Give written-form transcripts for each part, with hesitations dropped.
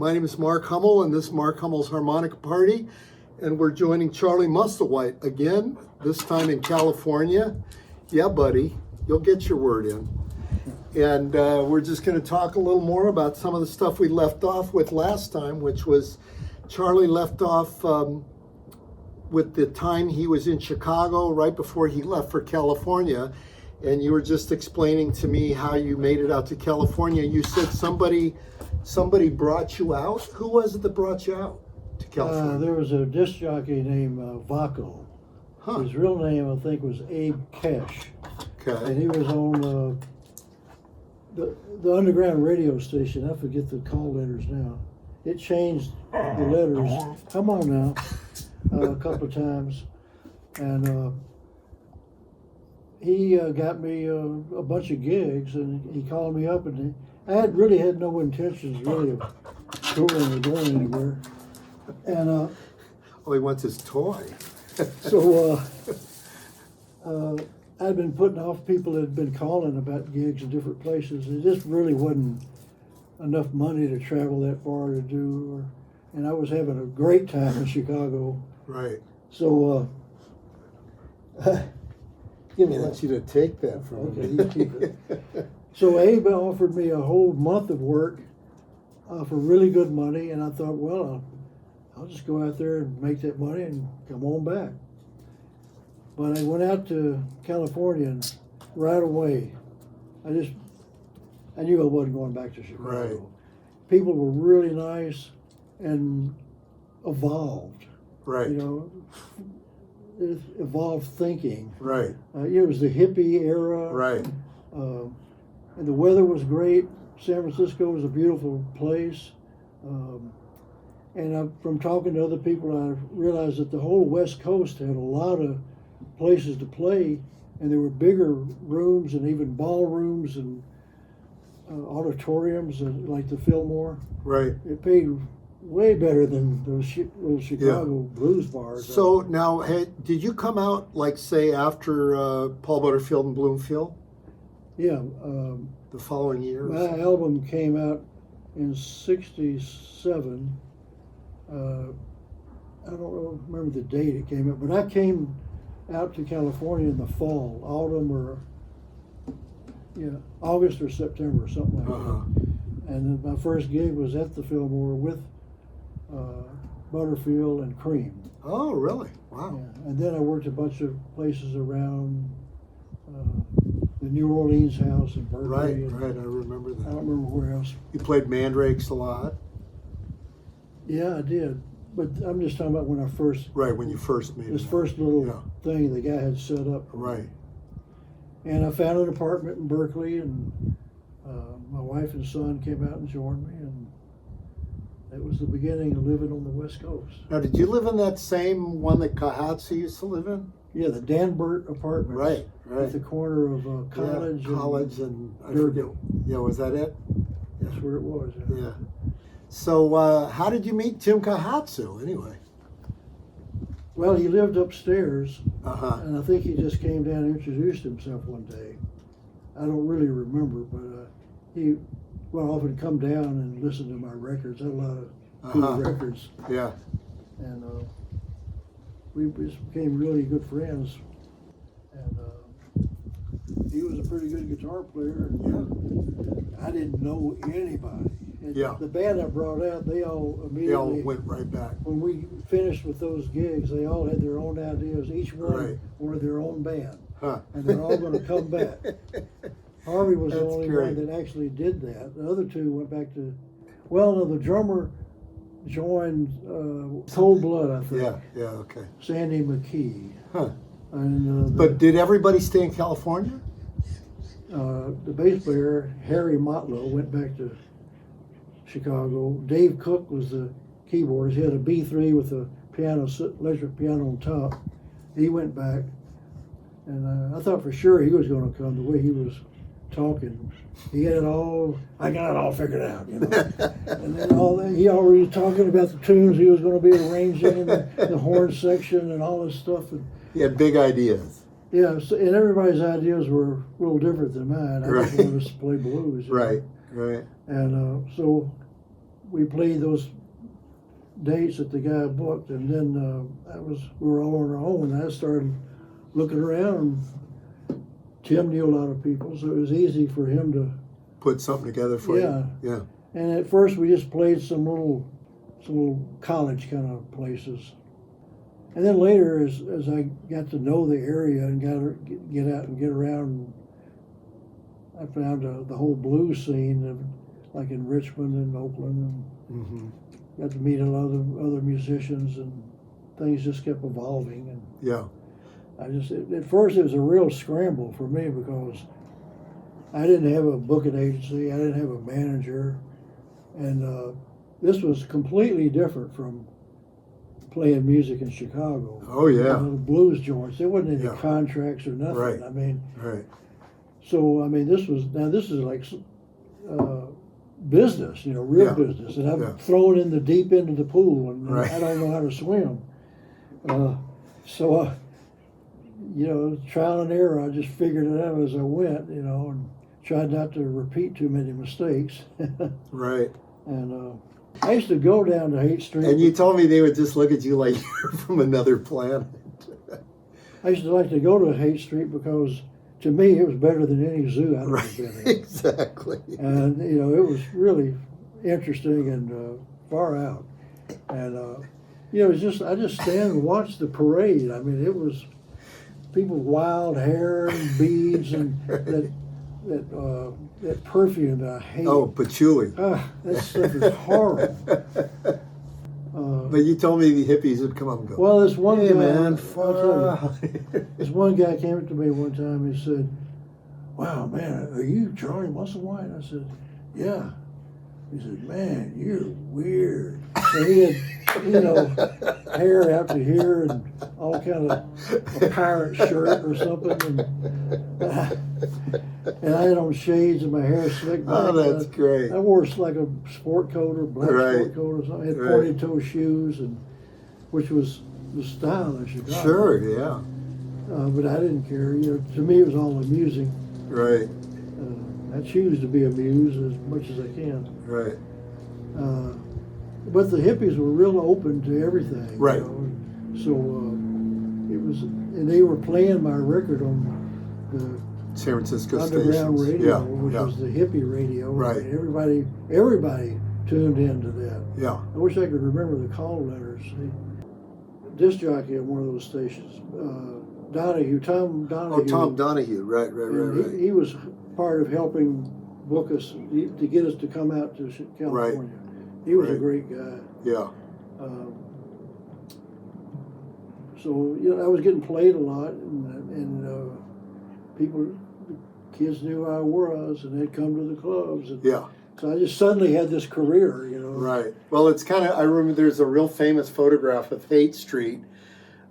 My name is Mark Hummel, and this is Mark Hummel's Harmonica Party. And we're joining Charlie Musselwhite again, this time in California. Yeah, buddy, you'll get your word in. And we're just going to talk a little more about some of the stuff we left off with last time, which was Charlie left off with the time he was in Chicago right before he left for California. And you were just explaining to me how you made it out to California. You said somebody brought you out. Who was it that brought you out to California? There was a disc jockey named Vaco. Huh. His real name, I think, was Abe Kesh. Okay. And he was on the underground radio station. I forget the call letters now. It changed the letters. Come on now. A couple of times. And he got me a bunch of gigs, and he called me up, and I had no intentions really of touring or going anywhere. And Oh, he wants his toy. so I'd been putting off people that had been calling about gigs in different places. It just really wasn't enough money to travel that far to do, and I was having a great time in Chicago. Right. So give me I that. want you to take that from Okay, me. you keep it. So Abe offered me a whole month of work for really good money, and I thought, well, I'll just go out there and make that money and come on back. But I went out to California, and right away, I knew I wasn't going back to Chicago. Right. People were really nice and evolved. Right. You know, evolved thinking. Right. It was the hippie era. Right. And the weather was great. San Francisco was a beautiful place. And from talking to other people, I realized that the whole West Coast had a lot of places to play, and there were bigger rooms and even ballrooms and auditoriums like the Fillmore. Right. It paid way better than those little Chicago blues bars. So now, did you come out, like, say, after Paul Butterfield and Bloomfield? Yeah. The following year? My album came out in '67. I don't remember the date it came out, but I came out to California in the fall, August or September, something like that. And then my first gig was at the Fillmore with Butterfield and Cream. Oh, really? Wow. Yeah. And then I worked a bunch of places around the New Orleans house in Berkeley. Right, I remember that. I don't remember where else. You played Mandrakes a lot? Yeah, I did. But I'm just talking about when I first... Right, when you first made This it. first little thing the guy had set up. Right. And I found an apartment in Berkeley, and my wife and son came out and joined me, and that was the beginning of living on the West Coast. Now, did you live in that same one that Kahatsu used to live in? Yeah, the Danbert Apartments. Right. At the corner of College. Yeah, College and I Derby. forget. Yeah, was that it? That's where it was. Yeah. So, how did you meet Tim Kahatsu, anyway? Well, he lived upstairs, Uh-huh. and I think he just came down and introduced himself one day. I don't really remember, but he would often come down and listen to my records. I had a lot of good records. Yeah. And we just became really good friends. And he was a pretty good guitar player. And I didn't know anybody. And the band I brought out, they all immediately... They all went right back. When we finished with those gigs, they all had their own ideas. Each one wanted their own band. Huh. And they're all going to come back. Harvey was the That's only great. one that actually did that. The other two went back to... Well, no, the drummer joined Cold Blood, I think. Yeah, okay. Sandy McKee. Huh. And But did everybody stay in California? the bass player, Harry Motlow, went back to Chicago. Dave Cook was the keyboardist. He had a B3 with a piano, electric piano on top. He went back. And I thought for sure he was going to come the way he was talking. He had it all, I got it all figured out, you know. And then he already talking about the tunes he was going to be arranging and the horn section and all this stuff. And He had big ideas. yeah, so, and everybody's ideas were a little different than mine. I just Right. wanted us to play blues. You know. Right. And so we played those dates that the guy booked, and then we were all on our own. And I started looking around. Tim knew a lot of people, so it was easy for him to put something together for you. Yeah. And at first we just played some little college kind of places. And then later, as I got to know the area and get out and get around, I found the whole blues scene, like in Richmond and Oakland, and got to meet a lot of other musicians, and things just kept evolving. And yeah, at first it was a real scramble for me because I didn't have a booking agency, I didn't have a manager, and this was completely different from playing music in Chicago. Oh yeah, the blues joints. There wasn't any Yeah. contracts or nothing. Right. I mean, right. so I mean, this is like business, real Yeah. business, and I'm Yeah. thrown in the deep end of the pool, and Right. I don't know how to swim. Trial and error. I just figured it out as I went, and tried not to repeat too many mistakes. Right. And I used to go down to Haight Street. And you told me they would just look at you like you're from another planet. I used to like to go to Haight Street because, to me, it was better than any zoo I'd Right. ever been in. Exactly. And, it was really interesting and far out. And, I just stand and watch the parade. I mean, it was people with wild hair and beads and that perfume that I hate. Oh, patchouli. That stuff is horrible. But you told me the hippies would come up and go, Well, this one hey guy, man, I'll tell you, this one guy came up to me one time and said, "Wow, man, are you Charlie Musselwhite?" I said, "Yeah." He said, "Man, you're weird." And he had, hair out to here and all kind of a pirate shirt or something, and I had on shades and my hair slicked back. Oh, that's great. I wore like a sport coat or black Right. sport coat or something. I had Right. pointed toe shoes, which was the style in Chicago. Sure, yeah. But I didn't care. To me it was all amusing. Right, I choose to be amused as much as I can. right. But the hippies were real open to everything. Right. So it was, and they were playing my record on the San Francisco underground stations. radio, Yeah, which yeah. was the hippie radio. Right. And everybody tuned into that. Yeah. I wish I could remember the call letters. Disc jockey at one of those stations, Tom Donahue. Oh, Tom Donahue. Right. And he was part of helping book us to get us to come out to California. Right. He was a Right. great guy. Yeah. So I was getting played a lot, and people, the kids knew who I was, and they'd come to the clubs. And Yeah. so I just suddenly had this career, Right. Well, it's kind of, I remember there's a real famous photograph of Haight Street,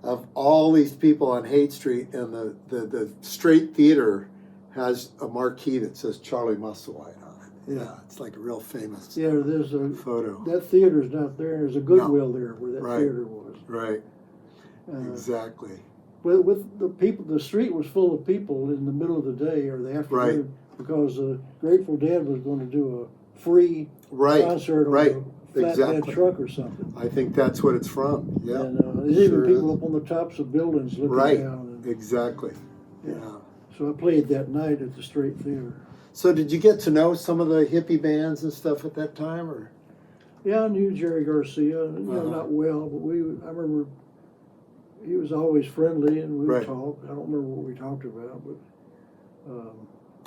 of all these people on Haight Street, and the Straight Theater has a marquee that says Charlie Musselwhite on it. Yeah, it's like a real famous Yeah, there's a photo. that theater's not there. There's a Goodwill there where that Right. theater was. Right, Uh, exactly. with the people, the street was full of people in the middle of the day or the afternoon Right. because Grateful Dead was going to do a free Right, concert on right, a flatbed exactly. truck or something. I think that's what it's from. Yeah, And there's even sure people is. up on the tops of buildings looking Right, down. And, exactly. Yeah. so I played that night at the Straight Theater. So did you get to know some of the hippie bands and stuff at that time, or? Yeah, I knew Jerry Garcia, Uh-huh. not well, but I remember he was always friendly and we would Right. talk. I don't remember what we talked about, but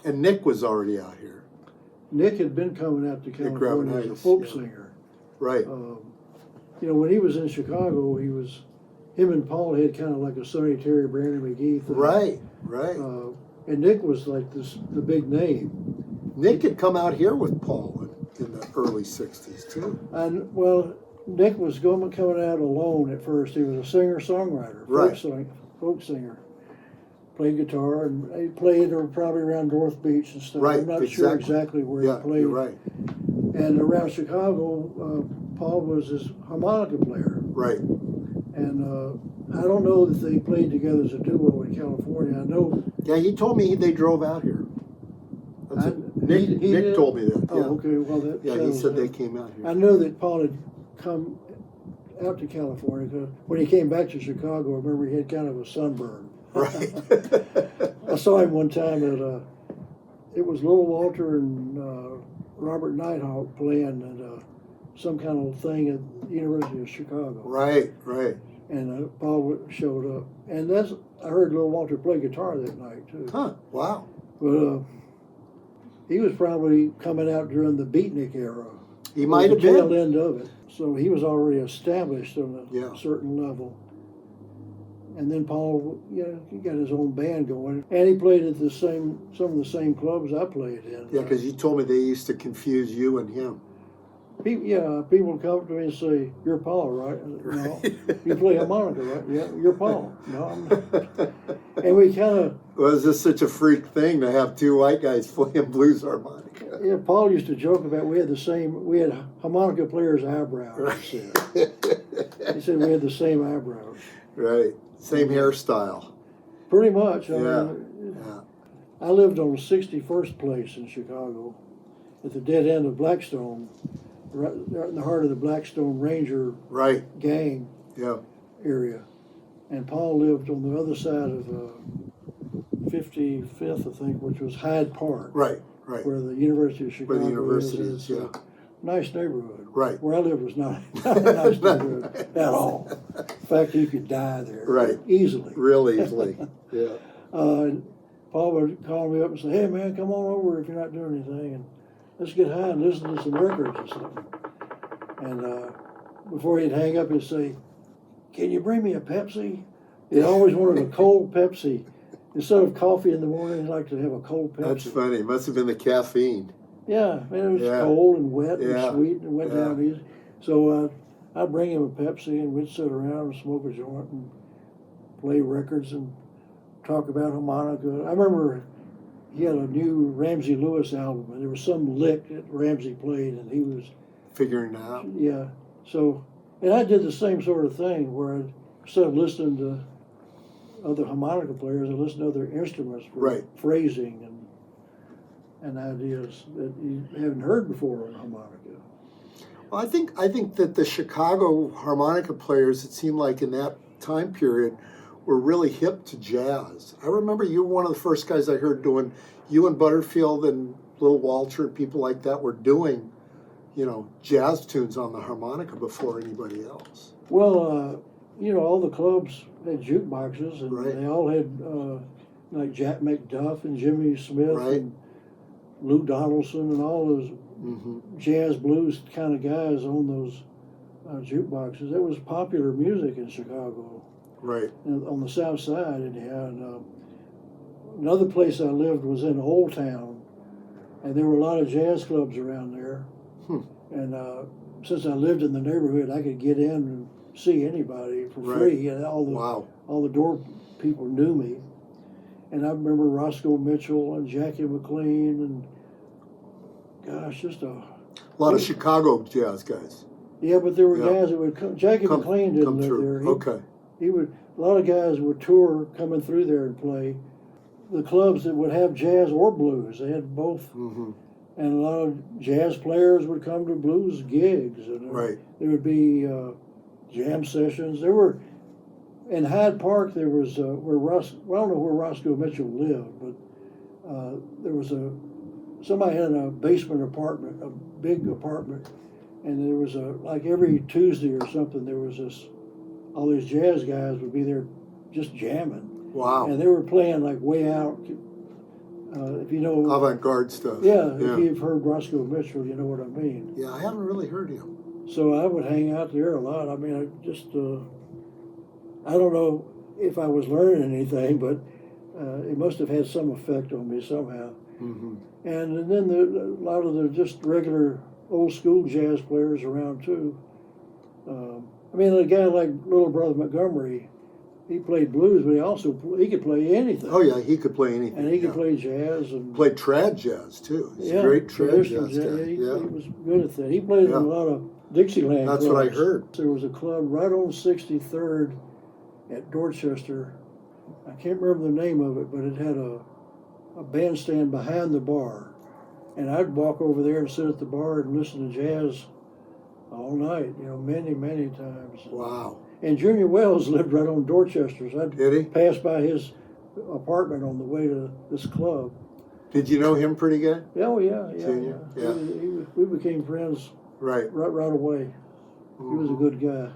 And Nick was already out here. Nick had been coming out to California as a Gravenites, folk yeah. singer. Right. When he was in Chicago, him and Paul had kind of like a Sonny Terry, Brandon McGee thing. Right, right. And Nick was like the big name. Nick had come out here with Paul in the early 60s, too. And, Nick was coming out alone at first. He was a singer-songwriter, Right. folk singer. Played guitar, and he played probably around North Beach and stuff. Right, I'm not sure exactly. exactly where Yeah, he played. you're right. And around Chicago, Paul was his harmonica player. Right. And I don't know that they played together as a duo in California. I know. Yeah, he told me they drove out here. Nick He Nick did? told me that. Oh, Yeah. okay, well, that Yeah, he settles said they that. came out I here. know that Paul had come out to California, 'cause when he came back to Chicago, I remember he had kind of a sunburn. Right. I saw him one time at it was Little Walter and Robert Nighthawk playing at some kind of thing at the University of Chicago. Right. And Paul showed up. And I heard Little Walter play guitar that night too. Huh. Wow. But he was probably coming out during the beatnik era. He might have the tail been. end of it. So he was already established on a Yeah. certain level. And then Paul, he got his own band going, and he played at some of the same clubs I played in. Yeah, because you told me they used to confuse you and him. People would come up to me and say, "You're Paul, right?" No. You play harmonica, right? Yeah, you're Paul. No, I'm not. And we kind of. Was this such a freak thing to have two white guys playing blues harmonica? Yeah, Paul used to joke about we had harmonica players' eyebrows. He said we had the same eyebrows. Right. Same hairstyle. Pretty much. Yeah. I lived on 61st Place in Chicago, at the dead end of Blackstone, right in the heart of the Blackstone Ranger Right. gang Yeah. area. And Paul lived on the other side of 55th, I think, which was Hyde Park. Right. Where the University of Chicago Where the university is, It's yeah. a nice neighborhood. Right. Where I lived was not a nice neighborhood at all. In fact, you could die there. Right. Easily. Real easily. Yeah. And Paul would call me up and say, "Hey man, come on over if you're not doing anything, and let's get high and listen to some records or something." And before he'd hang up, he'd say, "Can you bring me a Pepsi?" He always wanted a cold Pepsi. Instead of coffee in the morning, he'd like to have a cold Pepsi. That's funny. Must have been the caffeine. Yeah, man, it was Yeah. cold and wet Yeah. and sweet and went Yeah. down easy. So I'd bring him a Pepsi and we'd sit around and smoke a joint and play records and talk about harmonica. I remember he had a new Ramsey Lewis album and there was some lick that Ramsey played and he was, Figuring it out. yeah. So, and I did the same sort of thing where instead of listening to other harmonica players, I listened to other instruments for Right. phrasing and ideas that you haven't heard before on harmonica. Well, I think that the Chicago harmonica players, it seemed like in that time period, were really hip to jazz. I remember you were one of the first guys I heard doing. You and Butterfield and Little Walter and people like that were doing, jazz tunes on the harmonica before anybody else. Well, all the clubs had jukeboxes, and Right. they all had like Jack McDuff and Jimmy Smith Right. and Lou Donaldson and all those Mm-hmm. jazz blues kind of guys on those jukeboxes. It was popular music in Chicago, Right. and on the south side anyhow. And another place I lived was in Old Town, and there were a lot of jazz clubs around there. And since I lived in the neighborhood, I could get in and see anybody for Right. free, and Wow. all the door people knew me. And I remember Roscoe Mitchell and Jackie McLean and gosh, just A lot of Chicago jazz guys. yeah. But there were Yeah. guys that would come. Jackie McLean didn't come live through. there. Okay. He would. A lot of guys would tour coming through there and play. The clubs that would have jazz or blues, they had both. Mm-hmm. And a lot of jazz players would come to blues gigs, and Right. there would be jam sessions. There were in Hyde Park. There was where I don't know where Roscoe Mitchell lived, but there was somebody had a basement apartment, a big apartment, and there was like every Tuesday or something. There was all these jazz guys would be there just jamming, Wow. and they were playing like way out. If you know, Avant-garde stuff. yeah, if you've heard Roscoe Mitchell, you know what I mean. Yeah, I haven't really heard him. So I would hang out there a lot. I mean, I don't know if I was learning anything, but it must have had some effect on me somehow. Mm-hmm. And then a lot of the just regular old school jazz players around too. I mean, a guy like Little Brother Montgomery, he played blues, but he could play anything. Oh yeah, he could play anything. And he could yeah. play jazz and Played trad jazz too. He's a great trad traditional jazz guy. He Yeah. was good at that. He played in Yeah. a lot of Dixieland That's clubs. what I heard. There was a club right on 63rd at Dorchester. I can't remember the name of it, but it had a bandstand behind the bar. And I'd walk over there and sit at the bar and listen to jazz all night, you know, many, many times. Wow. And Junior Wells lived right on Dorchester's. I'd Did he? pass by his apartment on the way to this club. Did you know him pretty good? Oh, yeah, yeah. Junior? Yeah. We became friends Right. right away. He was a good guy.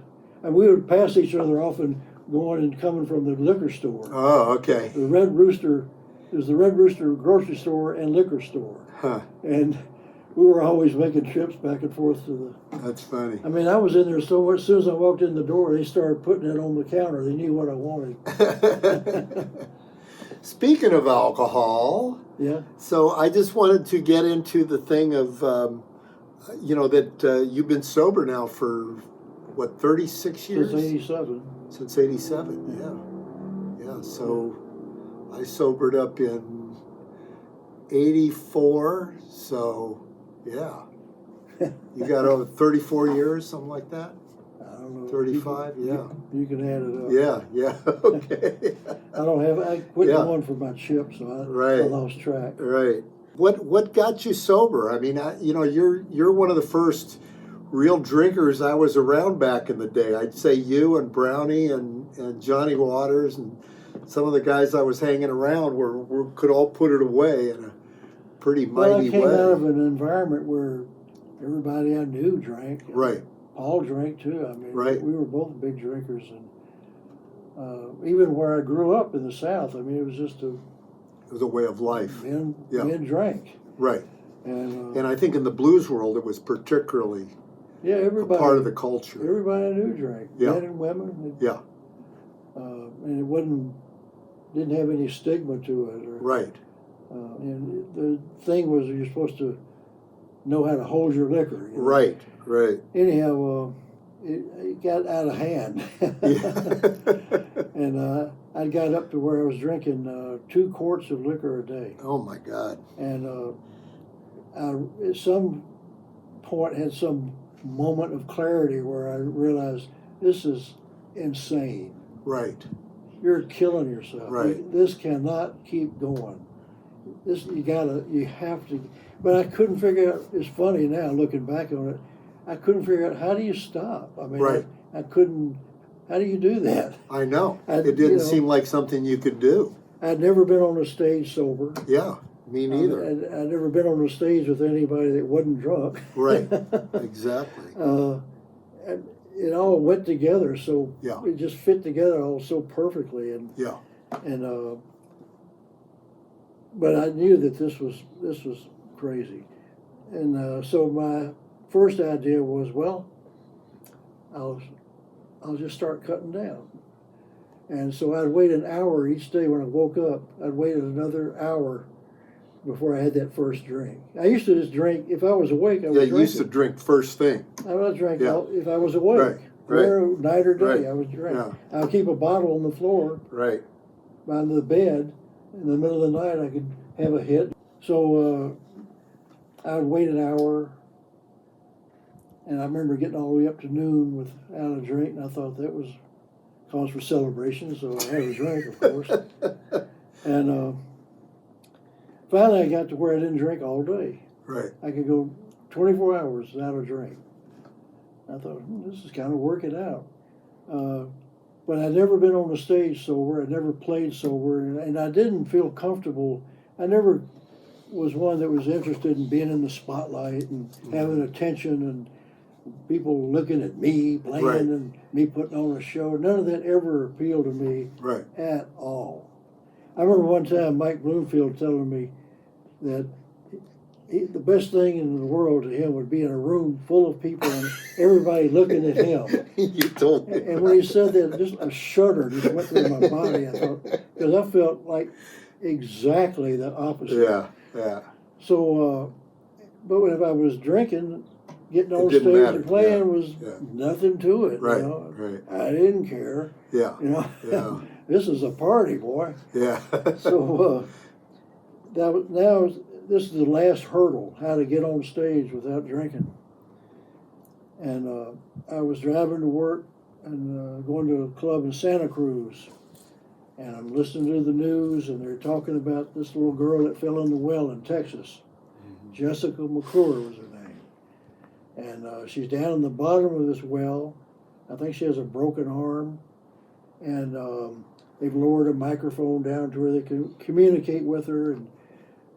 And we would pass each other often going and coming from the liquor store. Oh, okay. The Red Rooster, there's the Red Rooster grocery store and liquor store. Huh. And we were always making trips back and forth to the... That's funny. I mean, I was in there so much, as soon as I walked in the door, they started putting it on the counter. They knew what I wanted. Speaking of alcohol, Yeah. so I just wanted to get into the thing of, you know, that you've been sober now for, what, 36 years? Since 87. Since 87, yeah. So I sobered up in 84, so yeah. You got over 34 years, something like that? I don't know. 35, yeah. You can add it up. Yeah, okay. I quit Yeah. going for my chip, so I Right. lost track. Right. What got you sober? I mean, you know, you're one of the first real drinkers I was around back in the day. I'd say you and Brownie and Johnny Waters and some of the guys I was hanging around could all put it away in a pretty Well, I mighty came way. out of an environment where everybody I knew drank. Right. Paul drank too. I mean, Right. we were both big drinkers, and even where I grew up in the South, I mean, it was just It was a way of life. men Yeah. drank, Right. and I think in the blues world it was particularly yeah, a everybody, part of the culture. everybody I knew drank, Yeah. men and women, Yeah. and it didn't have any stigma to it. Or, Right. and the thing was, you're supposed to know how to hold your liquor. You know? Right. Right. Anyhow, it got out of hand. And I got up to where I was drinking 2 quarts of liquor a day. Oh my God. And I, at some point, had some moment of clarity where I realized this is insane. Right. You're killing yourself. Right. This cannot keep going. You have to. But I couldn't figure out. It's funny now looking back on it. I couldn't figure out how do you stop. I mean, Right. I couldn't. How do you do that? I know. I- It didn't you know, seem like something you could do. I'd never been on a stage sober. Yeah, me neither. I'd never been on a stage with anybody that wasn't drunk. Right. Exactly. And it all went together, so Yeah. it just fit together all so perfectly. Yeah. But I knew that this was crazy, and so my first idea was, well, I'll just start cutting down. And so I'd wait an hour each day when I woke up. I'd wait another hour before I had that first drink. I used to just drink, if I was awake, I was Yeah, drinking. you used to drink first thing. I would drink Yeah. if I was awake. Right, right. Whether night or day, Right. I would drink. Yeah. I would keep a bottle on the floor Right. by the bed. In the middle of the night, I could have a hit. So I would wait an hour, and I remember getting all the way up to noon without a drink, and I thought that was cause for celebration, so I had a drink, of course. And finally, I got to where I didn't drink all day. Right. I could go 24 hours without a drink. I thought, this is kind of working out. But I'd never been on a stage sober. I'd never played sober, and I didn't feel comfortable. I never was one that was interested in being in the spotlight and having attention and people looking at me playing Right. and me putting on a show. None of that ever appealed to me Right. at all. I remember one time Mike Bloomfield telling me that the best thing in the world to him would be in a room full of people and everybody looking at him. You told me. And when he said that, just a shudder just went through my body. I thought, because I felt like exactly the opposite. Yeah. Yeah. So, but if I was drinking, getting on didn't stage matter. and playing Yeah. was Yeah. nothing to it. Right. You know? Right. I didn't care. Yeah. You know, Yeah. this is a party, boy. Yeah. So this is the last hurdle: how to get on stage without drinking. And I was driving to work and going to a club in Santa Cruz, and I'm listening to the news, and they're talking about this little girl that fell in the well in Texas, Jessica McClure was her name. And she's down in the bottom of this well. I think she has a broken arm. And they've lowered a microphone down to where they can communicate with her. And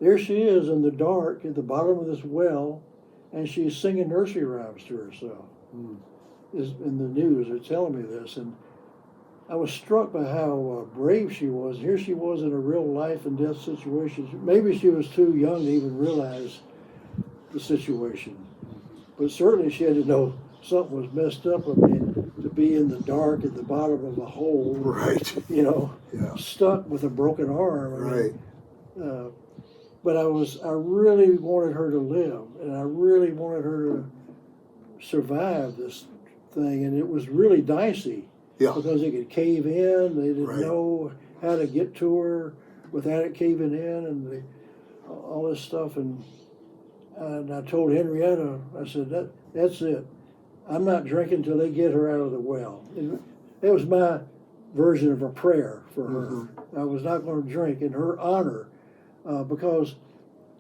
there she is in the dark at the bottom of this well, and she's singing nursery rhymes to herself. In the news, they're telling me this. And I was struck by how brave she was. Here she was in a real life and death situation. Maybe she was too young to even realize the situation. But certainly she had to know something was messed up. I mean, to be in the dark at the bottom of a hole, Right. you know, Yeah. stuck with a broken arm. Right. But I really wanted her to live, and I really wanted her to survive this thing. And it was really dicey. Yeah. Because it could cave in. They didn't Right. know how to get to her without it caving in, and all this stuff. And I told Henrietta, I said, that's it. I'm not drinking until they get her out of the well. It was my version of a prayer for her. I was not going to drink in her honor, because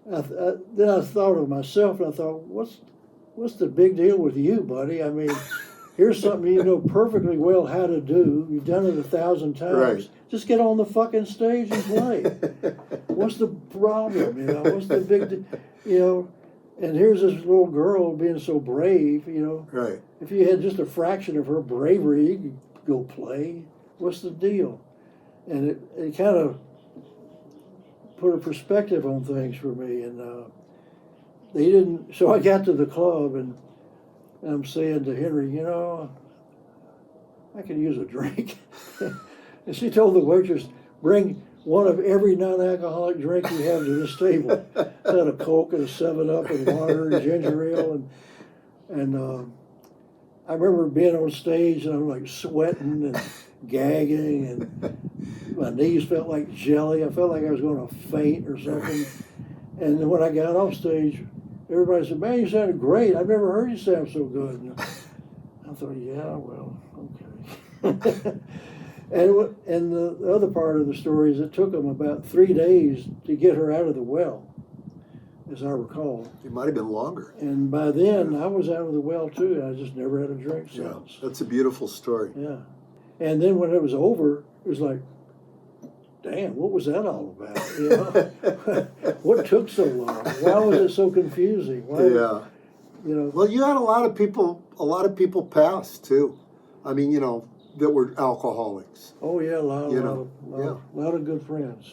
then I thought of myself, and I thought, what's the big deal with you, buddy? I mean, here's something you know perfectly well how to do. You've done it 1,000 times. Right. Just get on the fucking stage and play. What's the problem? You know, what's the big, you know? And here's this little girl being so brave. You know, Right. if you had just a fraction of her bravery, you could go play. What's the deal? And it kind of put a perspective on things for me. And they didn't. So I got to the club and I'm saying to Henry, you know, I could use a drink. And she told the waitress, bring one of every non-alcoholic drink you have to this table. Had a Coke and a 7-Up and water and ginger ale. And I remember being on stage and I'm like sweating and gagging and my knees felt like jelly. I felt like I was going to faint or something. And then when I got off stage, everybody said, man, you sounded great. I've never heard you sound so good. And I thought, yeah, well, okay. and the other part of the story is it took them about 3 days to get her out of the well, as I recall. It might have been longer. And by then, I was out of the well, too. And I just never had a drink Yeah. since. That's a beautiful story. Yeah. And then when it was over, it was like, damn, what was that all about? You know? What took so long? Why was it so confusing? Why, Yeah. you know, Well, you had a lot of people pass too. I mean, you know, that were alcoholics. oh yeah, a You know, lot of good friends.